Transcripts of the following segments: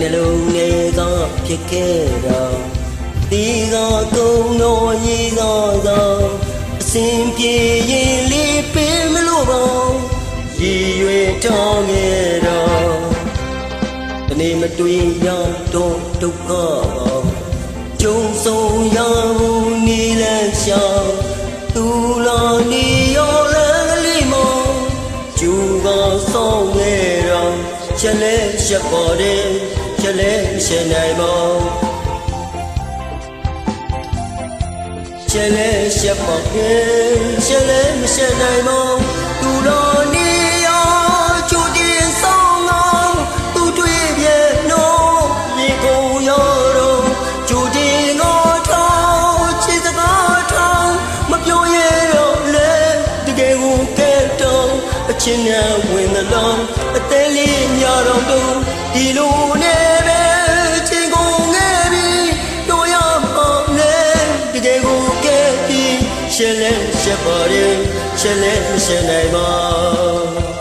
နှလုံးထဲကဖြစ်ခဲ့တာဒီကကုန်းတော်ရေးသာသာအစဉ်ပြေရင်လေးပင်မလို့ပါရည်ရွယ်ထားခဲ့တာဒီနေ့မတွေ့ရတော့ဒုက္ခပါကြုံဆုံးရဘူးနေလန်းရှာသူလာနေရောလည်းလေးမကျူကဆောင်ခဲ့တာချက်လဲချက်ပေါ်တယ်ချက်လဲချက်နိုင်မောချက်လဲချက်ပေါ်တယ်ချက်လဲမချက်နိုင်မောသူတော်နေရောကျူတင်ဆောင်အောင်သူတွေ့ပြဲနော်ရေကုန်ရောတော့ကျူတင်ကိုထောင်းချစ်စကားထောင်းမပြောရတော့လေတကယ်ကိုကဲတော့အချင်းနဲ့ဝင်သလုံးအသေးလေးညတော်တို့ဒီလိုနဲ့ပဲချင်းကုန်ခဲ့ပြီးတို့ရပါလေတကယ်ကိုကဲပြီးရှယ်လဲရှယ်ပါရင်ရှယ်လဲရှယ်နိုင်ပါ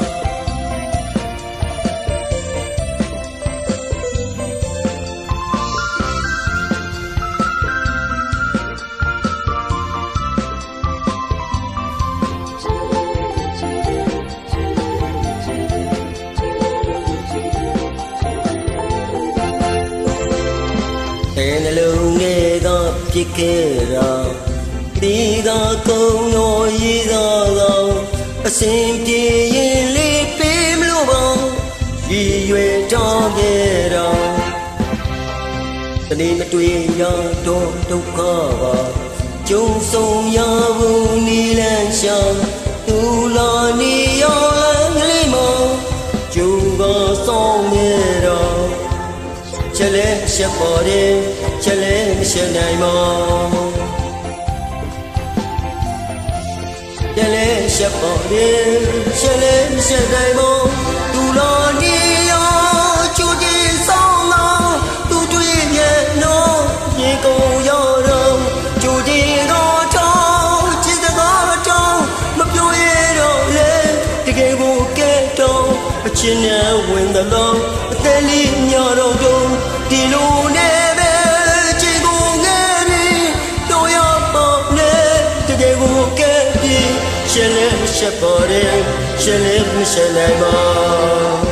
နှလုံးထဲကဖြစ်ခဲ့တာဒီကကုန်းတော်ရေးသာသာအစဉ်ပြေရင်လေးပေးမလို့ပါရည်ရွယ်ထားခဲ့တာဒီနေ့မတွေ့ရတော့ဒုက္ခပါကြုံဆုံးရဘူးနီလန်းရှာသူလာနေရောလည်းကလေးမကျူကဆောင်ခဲ့တာချက်လဲချက်ပေါ်တယ်ချက်လဲမချက်နိုင်မောချက်လဲချက်ပေါ်တယ်ချက်လဲမချက်နိုင်မောသူတော်နေရောကျူတင်ဆောင်တော့သူတွေ့မြဲနော်ရေကုန်ရောတော့ကျူတင်တော့ထောင်းချစ်စကားထောင်းမပြောရတော့လေတကယ်ကိုကဲတော့အချင်းနဲ့ဝင်သလုံးအသေးလေးညတော်တို့ဒီလိုနဲ့ပဲချင်းကိုငယ်ပြီးတို့ရပါလေတကယ်ကိုကဲပြီးရှယ်လဲရှယ်ပေါ်တယ်ရှယ်လဲမရှယ်နိုင်ပါ